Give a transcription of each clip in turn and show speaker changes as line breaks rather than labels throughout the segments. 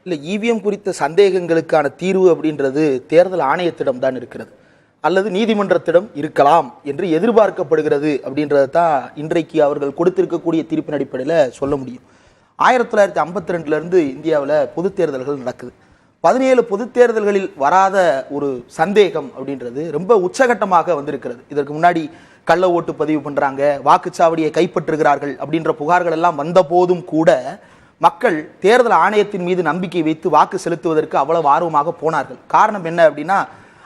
இல்லை, இவிஎம் குறித்த சந்தேகங்களுக்கான தீர்வு அப்படின்றது தேர்தல் ஆணையத்திடம் தான் இருக்கிறது, அல்லது நீதிமன்றத்திடம் இருக்கலாம் என்று எதிர்பார்க்கப்படுகிறது அப்படின்றது தான் இன்றைக்கு அவர்கள் கொடுத்திருக்கக்கூடிய தீர்ப்பின் அடிப்படையில் சொல்ல முடியும். 1952 இந்தியாவில் பொது தேர்தல்கள் நடக்குது. 17 பொது தேர்தல்களில் வராத ஒரு சந்தேகம் அப்படின்றது ரொம்ப உச்சகட்டமாக வந்திருக்கிறது. இதற்கு முன்னாடி கள்ள ஓட்டு பதிவு பண்றாங்க, வாக்குச்சாவடியை கைப்பற்றுகிறார்கள் அப்படின்ற புகார்கள் எல்லாம் வந்த போதும் கூட மக்கள் தேர்தல் ஆணையத்தின் மீது நம்பிக்கை வைத்து வாக்கு செலுத்துவதற்கு அவ்வளவு ஆர்வமாக போனார்கள். காரணம் என்ன அப்படின்னா,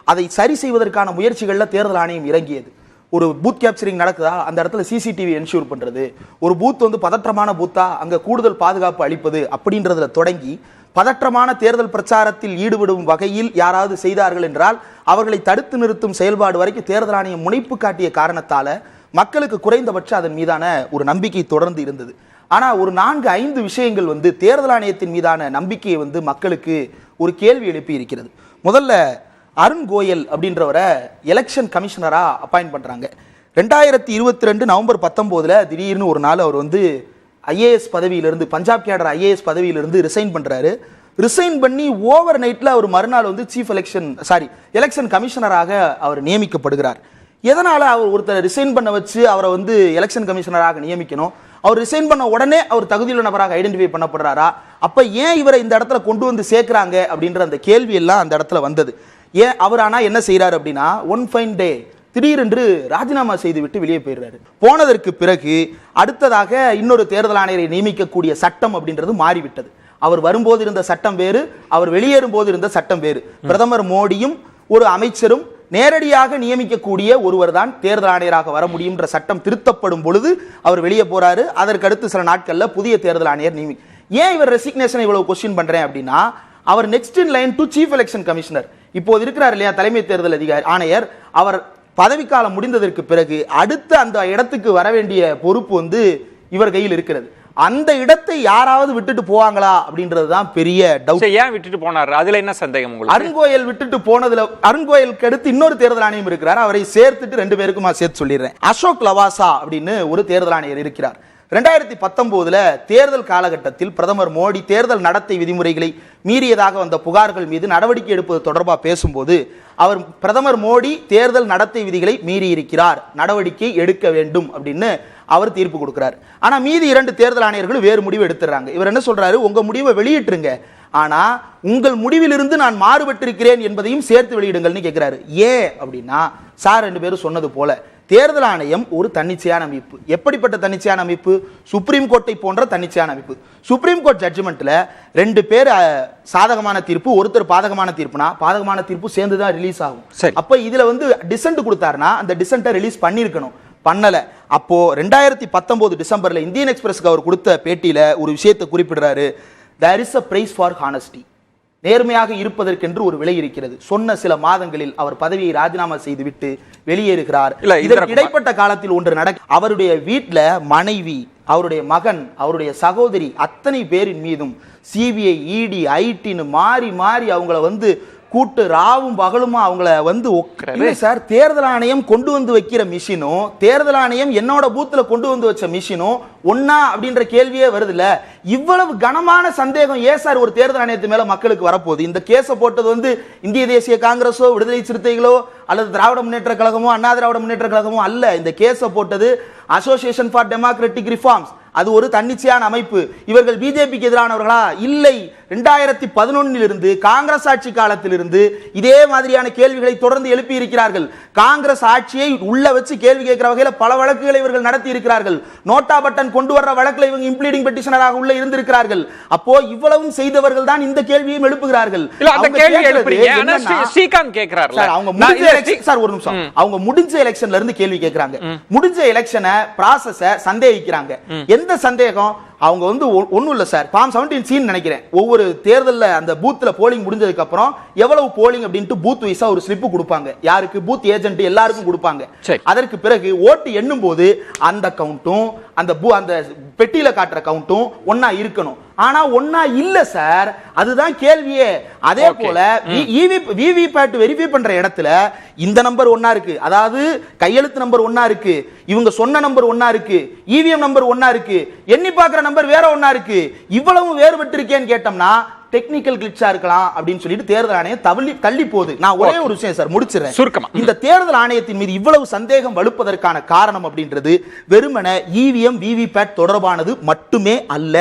அதை சரி செய்வதற்கான முயற்சிகளில் தேர்தல் ஆணையம் இறங்கியது. ஒரு பூத் கேப்சரிங் நடக்குதா, அந்த இடத்துல சிசிடிவி என்ஷூர் பண்றது, ஒரு பூத் பதற்றமான பூத்தா அங்க கூடுதல் பாதுகாப்பு அளிப்பது அப்படின்றதுல தொடங்கி பதற்றமான தேர்தல் பிரச்சாரத்தில் ஈடுபடும் வகையில் யாராவது செய்தார்கள் என்றால் அவர்களை தடுத்து நிறுத்தும் செயல்பாடு வரைக்கும் தேர்தல் ஆணையம் முனைப்பு காட்டிய காரணத்தால மக்களுக்கு குறைந்தபட்சம் அதன் மீதான ஒரு நம்பிக்கை தொடர்ந்து இருந்தது. ஆனா ஒரு 4-5 விஷயங்கள் தேர்தல் ஆணையத்தின் மீதான நம்பிக்கையை மக்களுக்கு ஒரு கேள்வி எழுப்பி இருக்கிறது. முதல்ல அருண் கோயல் அப்படின்றவரை எலெக்ஷன் கமிஷனரா அப்பாயிண்ட் பண்றாங்க. 2022 நவம்பர் 19 திடீர்னு ஒரு நாள் அவர் ஐஏஎஸ் பதவியிலிருந்து, பஞ்சாப் கேடர் ஐஏஎஸ் பதவியிலிருந்து ரிசைன் பண்றாரு. ரிசைன் பண்ணி ஓவர் நைட்ல அவர் மறுநாள் எலெக்ஷன் கமிஷனராக அவர் நியமிக்கப்படுகிறார். எதனால அவர் ஒருத்தர் ரிசைன் பண்ண வச்சு அவரை எலெக்ஷன் கமிஷனராக நியமிக்கணும்? அவர் ரிசைன் பண்ண உடனே அவர் தகுதியுள்ள நபராக ஐடென்டிஃபை பண்ணப்படுறாரா? அப்ப ஏன் இவரை இந்த இடத்துல கொண்டு சேர்க்கிறாங்க அப்படின்ற அந்த கேள்வி எல்லாம் அந்த இடத்துல வந்தது. ஏன் அவர் ஆனா என்ன செய்யறாரு அப்படின்னா, ஒன் ஃபைன் டே திடீரென்று ராஜினாமா செய்துவிட்டு வெளியே போயிடுறாரு. போனதற்கு பிறகு அடுத்ததாக இன்னொரு தேர்தல் ஆணையரை நியமிக்கக்கூடிய சட்டம் அப்படின்றது மாறிவிட்டது. அவர் வரும்போது இருந்த சட்டம் வேறு, அவர் வெளியேறும் போது இருந்த சட்டம் வேறு. பிரதமர் மோடியும் ஒரு அமைச்சரும் நேரடியாக நியமிக்கக்கூடிய ஒருவர் தான் தேர்தல் ஆணையராக வர முடியும் என்ற சட்டம் திருத்தப்படும் பொழுது அவர் வெளியே போறாரு. அதற்கு அடுத்து சில நாட்கள்ல புதிய தேர்தல் ஆணையர் ஏன் இவர் ரெசிக்னேஷன் இவ்வளவு கொஸ்டின் பண்றேன் அப்படின்னா, அவர் next in line to chief election commissioner இப்போது இருக்கிறார் இல்லையா, தலைமை தேர்தல் அதிகாரி ஆணையர். அவர் பதவிக்காலம் முடிந்ததற்கு பிறகு அடுத்த அந்த இடத்துக்கு வர வேண்டிய பொறுப்பு இவர் கையில் இருக்கிறது. அந்த இடத்தை யாராவது விட்டுட்டு போவாங்களா அப்படின்றதுதான் பெரிய டவுட்.
ஏன் விட்டுட்டு போனார்? அதுல என்ன சந்தேகம் உங்களுக்கு?
அருண் கோயல் விட்டுட்டு போனதுல, அருண் கோயலுக்கு அடுத்து இன்னொரு தேர்தல் ஆணையம் இருக்கிறார். அவரை சேர்த்துட்டு 2 பேருக்குமா சேர்த்து சொல்லிடுறேன். அசோக் லவாசா அப்படின்னு ஒரு தேர்தல் ஆணையர் இருக்கிறார். 2019 தேர்தல் காலகட்டத்தில் பிரதமர் மோடி தேர்தல் நடத்தை விதிமுறைகளை மீறியதாக வந்த புகார்கள் மீது நடவடிக்கை எடுப்பது தொடர்பாக பேசும்போது அவர் பிரதமர் மோடி தேர்தல் நடத்தை விதிகளை மீறி இருக்கிறார், நடவடிக்கை எடுக்க வேண்டும் அப்படின்னு அவர் தீர்ப்பு கொடுக்கிறார். ஆனா மீதி 2 தேர்தல் ஆணையர்கள் வேறு முடிவு எடுத்துறாங்க. இவர் என்ன சொல்றாரு, உங்க முடிவை வெளியிட்டுருங்க, ஆனா உங்கள் முடிவிலிருந்து நான் மாறுபட்டிருக்கிறேன் என்பதையும் சேர்த்து வெளியிடுங்கள்னு கேட்கிறாரு. ஏன் அப்படின்னா, சார் 2 பேரும் சொன்னது போல தேர்தல் ஆணையம் ஒரு தன்னிச்சையான அமைப்பு. எப்படிப்பட்ட தன்னிச்சையான அமைப்பு? சுப்ரீம் கோர்ட்டை போன்ற தன்னிச்சையான அமைப்பு. சுப்ரீம் கோர்ட் ஜட்ஜ்மெண்ட்ல 2 பேர் சாதகமான தீர்ப்பு, ஒருத்தர் பாதகமான தீர்ப்புனா பாதகமான தீர்ப்பு சேர்ந்து தான் ரிலீஸ் ஆகும். அப்ப இதுல டிசென்ட் கொடுத்தாருன்னா அந்த டிசென்ட்டை ரிலீஸ் பண்ணிருக்கணும், பண்ணல. அப்போ 2019 டிசம்பர்ல இந்தியன் எக்ஸ்பிரஸ்க்கு அவர் கொடுத்த பேட்டியில ஒரு விஷயத்தை குறிப்பிடுறாரு. there is a price for honesty. நேர்மையாக இருப்பதற்கென்று ஒரு விலை இருக்கிறது. சொன்ன சில மாதங்களில் அவர் பதவியை ராஜினாமா செய்துவிட்டு வெளியேறுகிறார். இதற்கு இடைப்பட்ட காலத்தில் ஒன்று நடக்க, அவருடைய வீட்டில் மனைவி, அவருடைய மகன், அவருடைய சகோதரி அத்தனை பேரின் மீதும் சிபிஐ, இடி, ஐடின்னு மாறி மாறி அவங்கள கூட்டு ராவும் பகலுமா அவங்கள சார், தேர்தல் ஆணையம் கொண்டு வைக்கிற மிஷினும் தேர்தல் ஆணையம் என்னோட பூத்துல கொண்டு வச்ச மிஷினும் ஒன்னா அப்படின்ற கேள்வியே வருதுல்ல. இவ்வளவு கனமான சந்தேகம் ஏன் சார் ஒரு தேர்தல் ஆணையத்து மேல மக்களுக்கு வரப்போகுது? இந்த கேஸ போட்டது இந்திய தேசிய காங்கிரஸோ, விடுதலை சிறுத்தைகளோ, அல்லது திராவிட முன்னேற்ற கழகமோ, அண்ணா திராவிட முன்னேற்ற கழகமோ அல்ல. இந்த கேஸ போட்டது அசோசியேஷன் ஃபார் டெமோக்ராட்டிக் ரிஃபார்ம்ஸ். அது ஒரு தன்னிச்சையான அமைப்பு. இவர்கள் பிஜேபிக்கு எதிரானவர்களா? இல்லை. 2011 காங்கிரஸ் ஆட்சி காலத்திலிருந்து இதே மாதிரியான கேள்விகளை தொடர்ந்து எழுப்பி இருக்கிறார்கள். காங்கிரஸ் ஆட்சியை உள்ள வச்சு கேள்வி கேட்கிற வகையில பல வழக்குகளை இவர்கள் நடத்தி இருக்கிறார்கள். நோட்டா பட்டன் கொண்டு வர்ற வழக்குல இவங்க இம்ப்ளீடிங் பெட்டிஷனராக உள்ள இருந்திருக்கிறார்கள். அப்போ இவ்வளவும் செய்தவர்கள் தான் இந்த கேள்வியையும் எழுப்புகிறார்கள். அவங்க முடிஞ்ச எலெக்ஷன்ல இருந்து கேள்வி கேட்கிறாங்க. முடிஞ்ச எலெக்ஷனை ப்ராசஸ சந்தேகிக்கிறாங்க. எந்த சந்தேகம்? அவங்க ஒண்ணும் இல்ல சார், ஃபார்ம் 17C நினைக்கிறேன், ஒவ்வொரு தேர்தல்ல அந்த பூத்ல போலிங் முடிஞ்சதுக்கு அப்புறம் எவ்வளவு போலிங் அப்படினு பூத் வைஸா ஒரு ஸ்லிப் கொடுப்பாங்க. யாருக்கு? பூத் ஏஜென்ட் எல்லாருக்கும் கொடுப்பாங்க. அதற்கு பிறகு ஓட்டு எண்ணும் போது அந்த கவுண்டும் அந்த பெட்டியில காட்டுற கவுண்டும் ஒண்ணா இருக்கணும். ஆனா ஒண்ணா இல்ல சார், அதுதான் கேள்வியே. அதே போல விவிபேட் வெரிஃபை பண்ற இடத்துல இந்த நம்பர் ஒண்ணா இருக்கு, அதாவது கையெழுத்து நம்பர் ஒண்ணா இருக்கு, இவங்க சொன்ன நம்பர் ஒண்ணா இருக்கு, இவிஎம் நம்பர் ஒண்ணா இருக்கு, எண்ணி பார்க்கிற நம்பர் வேற ஒண்ணா இருக்கு. இவ்வளவு வேறுபட்டு இருக்கேன்னு கேட்டோம்னா டெக்னிக்கல் கிளிட்சா இருக்கலாம் அப்படின்னு சொல்லிட்டு தேர்தல் ஆணையம் தள்ளி போகுது. நான் ஒரே ஒரு விஷயம் சார் முடிச்சிடுறேன்.
சுருக்கமா.
இந்த தேர்தல் ஆணையத்தின் மீது இவ்வளவு சந்தேகம் வலுப்பதற்கான காரணம் அப்படின்றது வெறுமனே இவிஎம் விவிபேட் தொடர்பானது மட்டுமே அல்ல.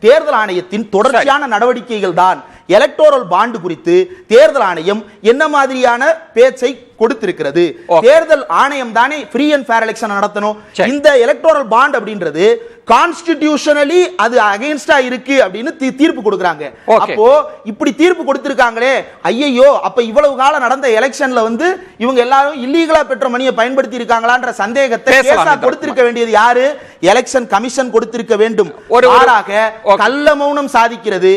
தேர்தல் ஆணையத்தின் தொடர்ச்சியான நடவடிக்கைகள் தான். எலக்டோரல் பாண்ட் குறித்து தேர்தல் ஆணையம் என்ன மாதிரியான பேச்சை கொடுத்திருக்கிறது? தேர்தல் ஆணையம் தானே ஃப்ரீ அண்ட் ஃபேர் எலெக்ஷன் நடத்தணும். இந்த எலக்டோரல் பாண்ட் அப்படின்றது கான்ஸ்டிடியூஷனலி அது அகைன்ஸ்டா இருக்கு அப்படின்னு தீர்ப்பு கொடுக்கறாங்க. அப்போ இப்படி தீர்ப்பு கொடுத்திருக்காங்களே, ஐயோ அப்ப இவ்வளவு காலம் நடந்த எலெக்ஷன்ல வந்து இவங்க எல்லாரும் இல்லீகலா பெற்ற மணியை பயன்படுத்தி இருக்காங்களான்ற சந்தேகத்தை கேஸா கொடுத்திருக்க வேண்டியது யாரு? எலெக்ஷன் கமிஷன் கொடுத்திருக்க வேண்டும். மாறாக கள்ள மௌனம் சாதிக்கிறது.